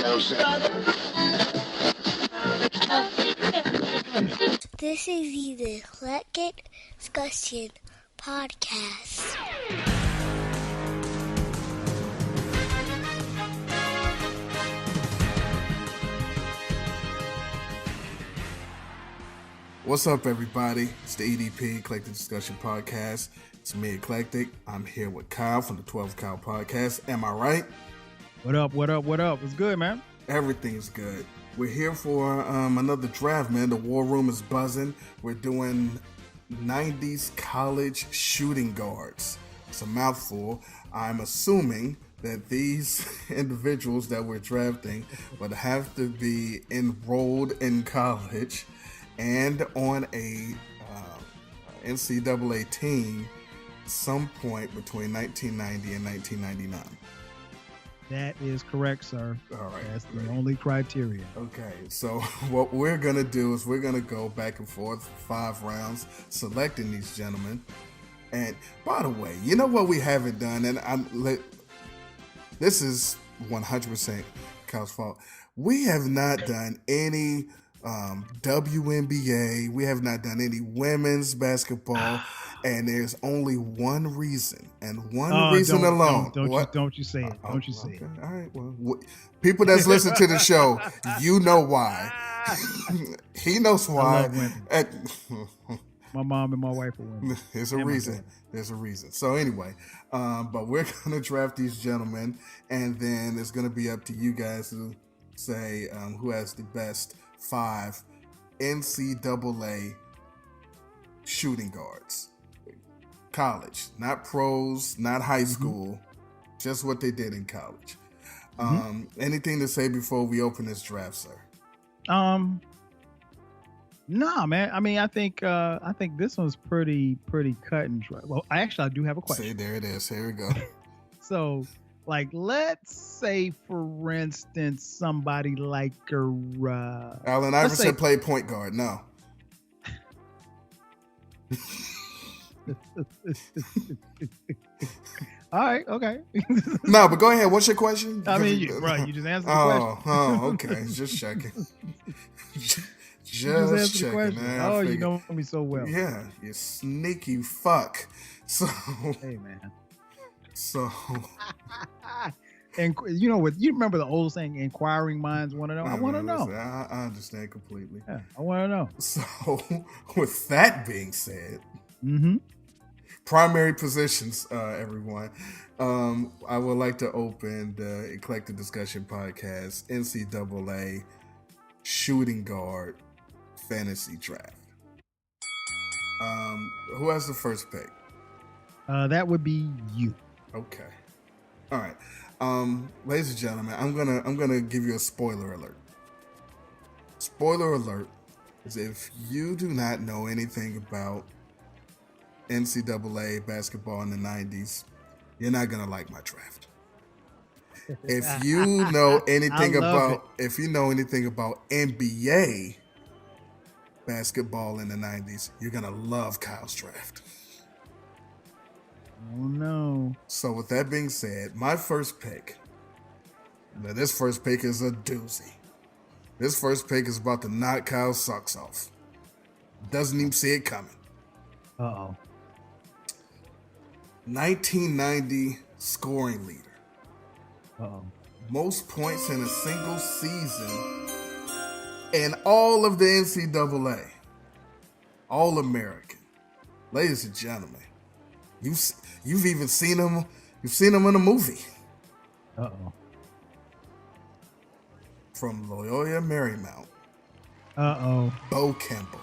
This is the Eclectic Discussion Podcast. What's up, everybody? It's the EDP, Eclectic Discussion Podcast. It's me, Eclectic. I'm here with Kyle from the 12 Kyle Podcast. Am I right? What up? What's good, man? Everything's good. We're here for another draft, man. The war room is buzzing. We're doing 90's college shooting guards. It's a mouthful. I'm assuming that these individuals that we're drafting would have to be enrolled in college and on a NCAA team some point between 1990 and 1999. That is correct, sir. All right. That's the only criteria. Okay, so what we're going to do is we're going to go back and forth 5 rounds selecting these gentlemen. And by the way, you know what we haven't done? And this is 100% Kyle's fault. We have not done any WNBA. We have not done any women's basketball. And there's only one reason, and one reason alone. Don't you say it. Don't you say it. All right. Well, people that's listening to the show, you know why. He knows why. I love women. My mom and my wife are women. There's a reason. There's a reason. So anyway, but we're going to draft these gentlemen, and then it's going to be up to you guys to say who has the best 5 NCAA shooting guards. College, not pros, not high school, just what they did in college. Anything to say before we open this draft, sir? Nah, man. I mean, I think this one's pretty cut and dry. Well, I do have a question. See, there it is. Here we go. So, like, let's say, for instance, somebody like Allen Iverson played point guard. No. All right, okay. No, but go ahead. What's your question? I mean, you just answered the question. Oh, okay. Just checking. Just checking. Man, you know me so well. Yeah, you sneaky fuck. So, hey, man. So, and you know what? You remember the old saying, "Inquiring minds want to know." I want to know. I understand completely. Yeah, I want to know. So, with that being said. Primary positions, everyone. I would like to open the Eclectic Discussion Podcast NCAA Shooting Guard Fantasy Draft. Who has the first pick? That would be you. Okay. All right. Ladies and gentlemen, I'm gonna give you a spoiler alert. Spoiler alert is if you do not know anything about NCAA basketball in the 90s, you're not gonna like my draft. If you know anything about NBA basketball in the 90s, you're gonna love Kyle's draft. Oh no. So with that being said, my first pick. Now this first pick is a doozy. This first pick is about to knock Kyle's socks off. Doesn't even see it coming. 1990 scoring leader. Most points in a single season in all of the NCAA. All American. Ladies and gentlemen, you've even seen him. You've seen him in a movie. From Loyola Marymount. Bo Campbell.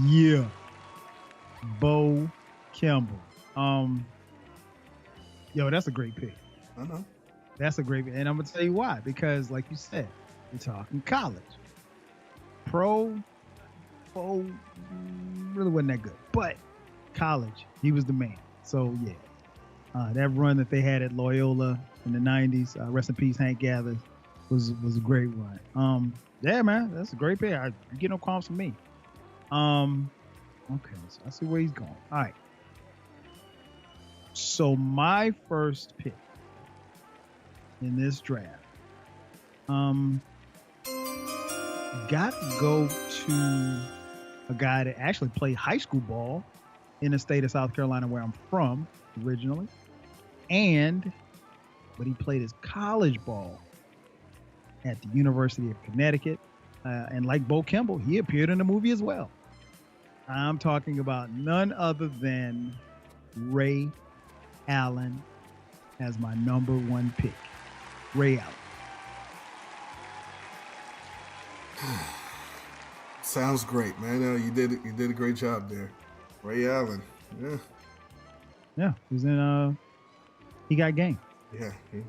Yeah. Bo Campbell. Yo, that's a great pick. I know. That's a great pick. And I'm gonna tell you why. Because like you said, we're talking college. Pro really wasn't that good. But college, he was the man. So yeah. That run that they had at Loyola in the 90s, rest in peace, Hank Gathers, was a great run. Yeah, man, that's a great pick. You get no qualms from me. Okay, so I see where he's going. All right. So my first pick in this draft. Got to go to a guy that actually played high school ball in the state of South Carolina, where I'm from originally, but he played his college ball at the University of Connecticut, and like Bo Kimball, he appeared in the movie as well. I'm talking about none other than Ray Allen as my number one pick. Ray Allen. Sounds great, man. You did a great job there. Ray Allen. Yeah. Yeah, he's in he got game. Yeah, he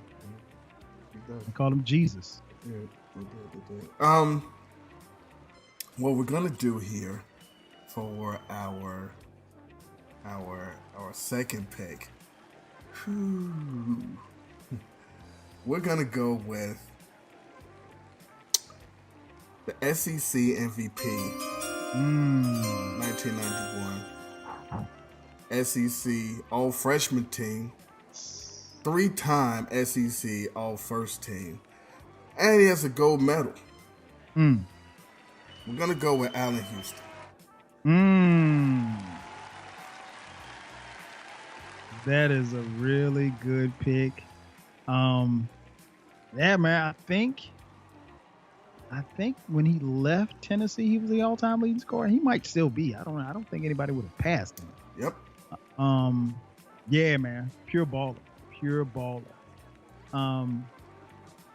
does. I called him Jesus. Yeah, he did. What we're gonna do here for our second pick, we're gonna go with the SEC MVP, 1991. SEC All Freshman Team, 3-time SEC All First Team, and he has a gold medal. We're gonna go with Allen Houston. That is a really good pick. Yeah, man. I think when he left Tennessee, he was the all-time leading scorer. He might still be. I don't think anybody would have passed him. Yep. Yeah, man. Pure baller.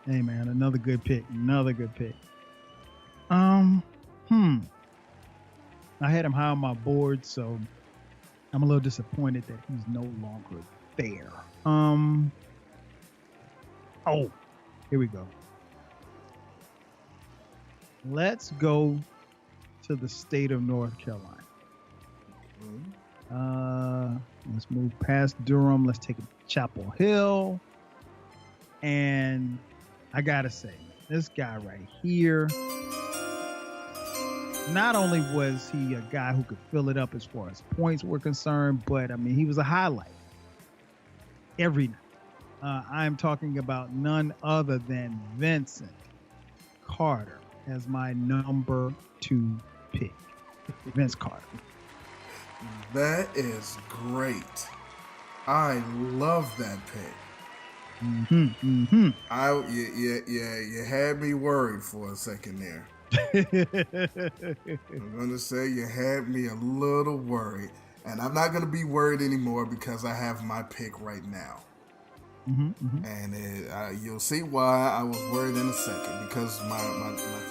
Hey, man. Another good pick. I had him high on my board, so I'm a little disappointed that he's no longer there. Oh, here we go. Let's go to the state of North Carolina. Let's move past Durham. Let's take it to Chapel Hill. And I gotta say, this guy right here, not only was he a guy who could fill it up as far as points were concerned, but I mean, he was a highlight every night. I'm talking about none other than Vincent Carter as my number 2 pick. Vince Carter. That is great. I love that pick. You had me worried for a second there. I'm gonna say you had me a little worried, and I'm not gonna be worried anymore because I have my pick right now. And you'll see why I was worried in a second, because my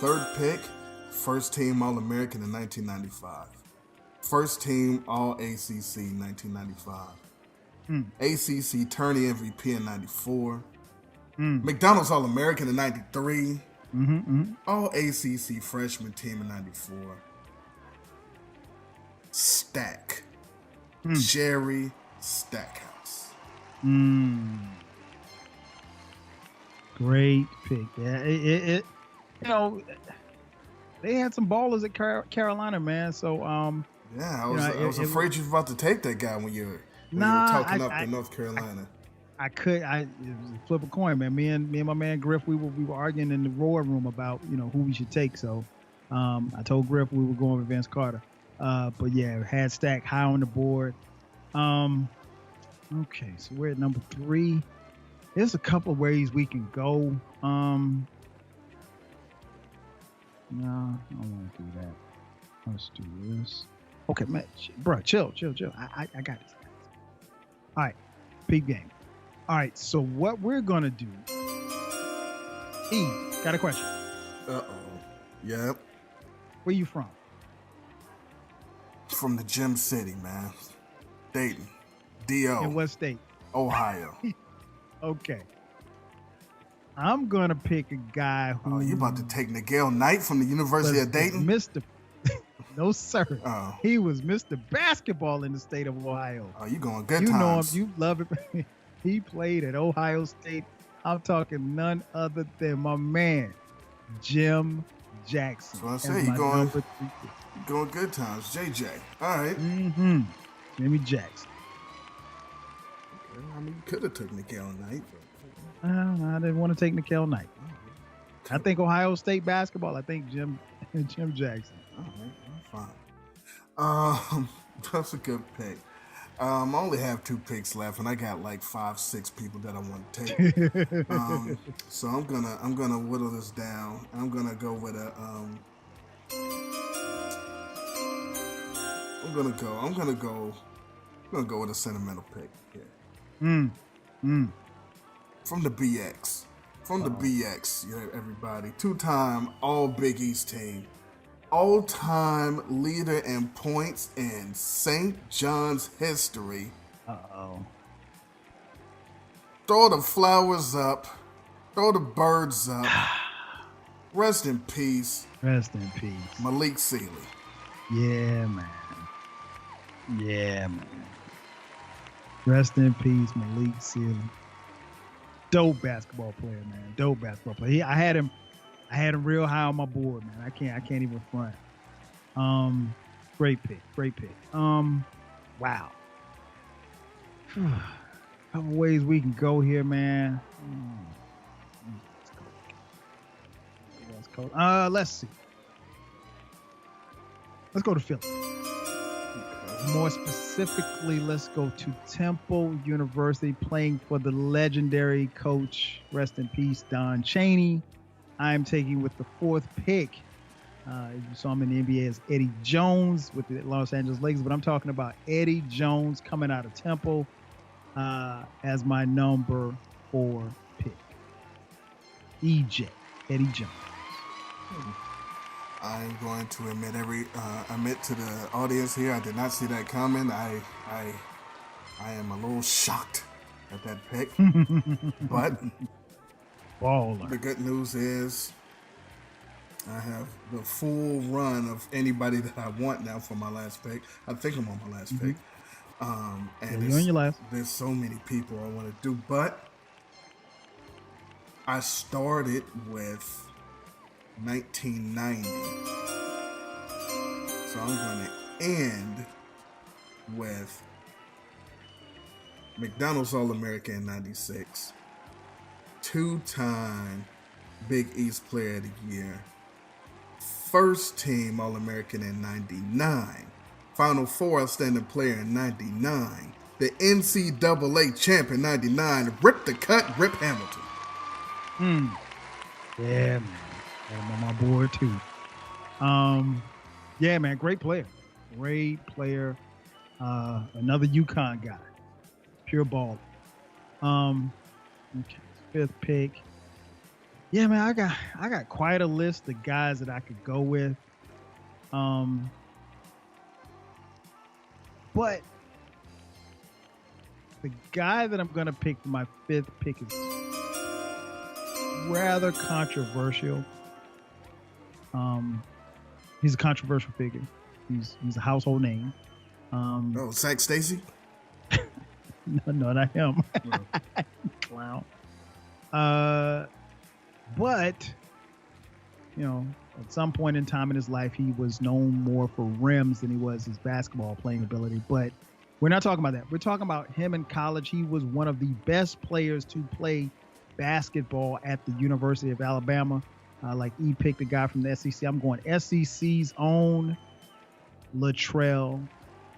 third pick, first team All-American in 1995, first team All-ACC 1995, ACC Tourney MVP in 94, McDonald's All-American in 93, All-ACC freshman team in 94, Stack, Jerry Stackhouse. Great pick. Yeah, they had some ballers at Carolina, man. So I was afraid you were about to take that guy when you were talking up to North Carolina. It was a flip a coin, man. Me and my man Griff, we were arguing in the Roar room about who we should take. So I told Griff we were going with Vince Carter. But yeah, had Stack high on the board. Okay, so we're at number 3. There's a couple of ways we can go. No, I don't want to do that. Let's do this. Okay, man, bro, chill. I got this. All right, big game. All right, so what we're gonna do? Got a question. Yep. Where you from? From the Gem City, man. Dayton. D.O. In what state? Ohio. Okay. I'm going to pick a guy who... Oh, you about to take Nigel Knight from the University of Dayton? No, sir. Oh. He was Mr. Basketball in the state of Ohio. Oh, you going good times. You know him. You love it. He played at Ohio State. I'm talking none other than my man, Jim Jackson. That's what I say. You going good times. JJ. All right. Jimmy Jackson. Okay. I mean, you could have took Nigel Knight. I didn't want to take Nickel Knight. Okay. I think Ohio State basketball. I think Jim Jackson. All right, fine. That's a good pick. I only have 2 picks left, and I got like 5, 6 people that I want to take. So I'm gonna whittle this down. I'm gonna go with a I'm gonna go with a sentimental pick. Yeah. From the BX. From the BX, yeah, everybody. 2-time All Big East team. All-time leader in points in St. John's history. Uh-oh. Throw the flowers up. Throw the birds up. Rest in peace. Rest in peace. Malik Sealy. Yeah, man. Yeah, man. Rest in peace, Malik Sealy. Dope basketball player, man. Dope basketball player. I had him real high on my board, man. I can't even front. Great pick. Wow. Couple ways we can go here, man. Let's see. Let's go to Philly. More specifically, let's go to Temple University, playing for the legendary coach, rest in peace, Don Chaney. I'm taking with the 4th pick. You saw him in the NBA as Eddie Jones with the Los Angeles Lakers, but I'm talking about Eddie Jones coming out of Temple as my number 4 pick. EJ, Eddie Jones. I'm going to admit to the audience here, I did not see that coming. I am a little shocked at that pick. But Baller. The good news is I have the full run of anybody that I want now for my last pick. I think I'm on my last pick. And you're on your last. There's so many people I want to do, but I started with 1990. So I'm going to end with McDonald's All-American in 96. 2-time Big East Player of the Year. First team All-American in 99. Final Four Outstanding Player in 99. The NCAA champ in 99. Rip the cut, Rip Hamilton. Yeah, man. I'm on my board too. Yeah, man. Great player. Another UConn guy. Pure ball. Okay. 5th pick. Yeah, man, I got quite a list of guys that I could go with. But the guy that I'm gonna pick for my 5th pick is rather controversial. He's a controversial figure. He's a household name. Zach Stacy? No, not him. Clown. But, at some point in time in his life, he was known more for rims than he was his basketball playing ability. But we're not talking about that. We're talking about him in college. He was one of the best players to play basketball at the University of Alabama. Like E picked a guy from the SEC. I'm going SEC's own Latrell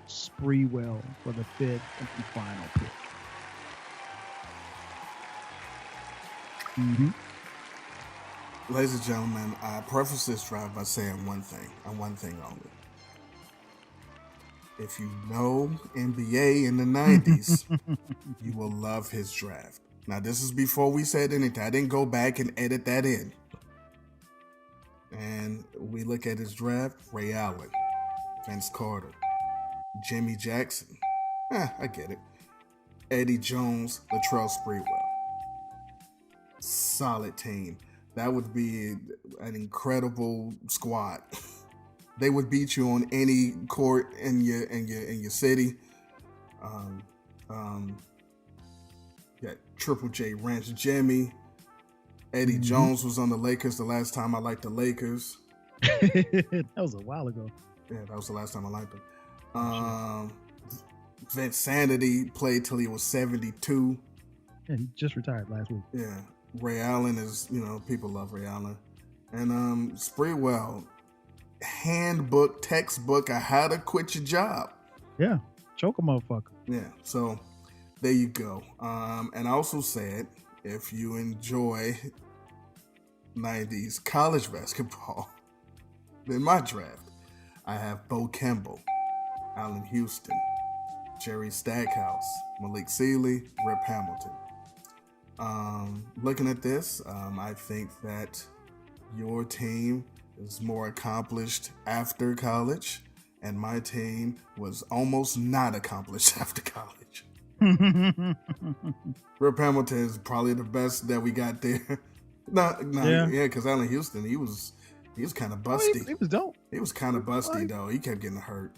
Sprewell for the 5th and final pick. Ladies and gentlemen, I preface this drive by saying one thing, and one thing only. If you know NBA in the 90s, you will love his draft. Now, this is before we said anything. I didn't go back and edit that in. And we look at his draft: Ray Allen, Vince Carter, Jimmy Jackson. I get it. Eddie Jones, Latrell Sprewell. Solid team. That would be an incredible squad. They would beat you on any court in your city. Got Triple J Ranch Jimmy. Eddie Jones was on the Lakers the last time I liked the Lakers. That was a while ago. Yeah, that was the last time I liked them. Vince Sanity played till he was 72. Yeah, he just retired last week. Yeah, Ray Allen is, people love Ray Allen. And Sprewell, handbook, textbook on how to quit your job. Yeah, choke a motherfucker. Yeah, so there you go. And I also said, if you enjoy 90s college basketball, then my draft, I have Bo Campbell, Allen Houston, Jerry Stackhouse, Malik Sealy, Rip Hamilton. Looking at this, I think that your team is more accomplished after college, and my team was almost not accomplished after college. Rip Hamilton is probably the best that we got there. Yeah, because Allen Houston, he was kind of busty. He was dope. He was kind of busty though. He kept getting hurt.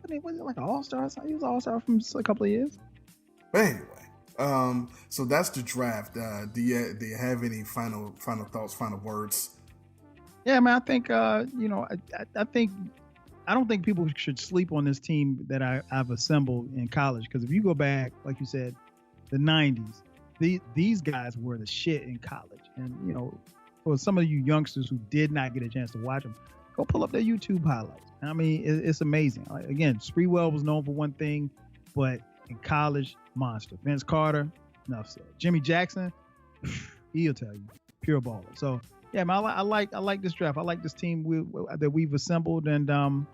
I mean, was it like an all-star? He was an all-star from a couple of years. But anyway, so that's the draft. Do you have any final thoughts, final words? Yeah, man. I think I think I don't think people should sleep on this team that I've assembled in college, because if you go back, like you said, the 90s, these guys were the shit in college. And for some of you youngsters who did not get a chance to watch them, go pull up their YouTube highlights. I mean, it's amazing. Again, Sprewell was known for one thing, but in college, monster. Vince Carter, enough said. Jimmy Jackson, he'll tell you, pure baller. So yeah, man, I like this draft. I like this team that we've assembled, and I'm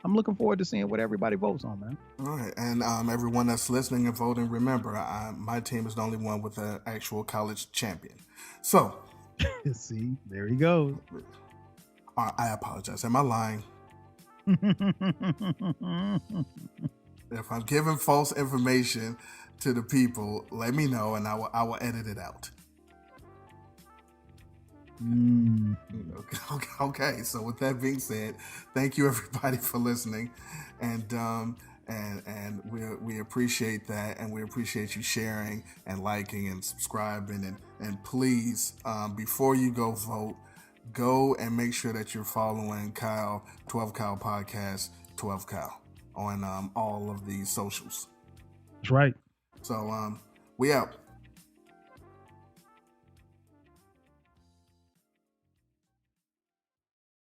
looking forward to seeing what everybody votes on, man. All right, and everyone that's listening and voting, remember, my team is the only one with an actual college champion. So, see, there he goes. I apologize. Am I lying? If I'm giving false information to the people, let me know, and I will edit it out. Okay. So with that being said, thank you everybody for listening, and we appreciate that, and we appreciate you sharing and liking and subscribing, and please, before you go vote, go and make sure that you're following Kyle, 12 Kyle Podcast, 12 Kyle on all of these socials. That's right. So we out.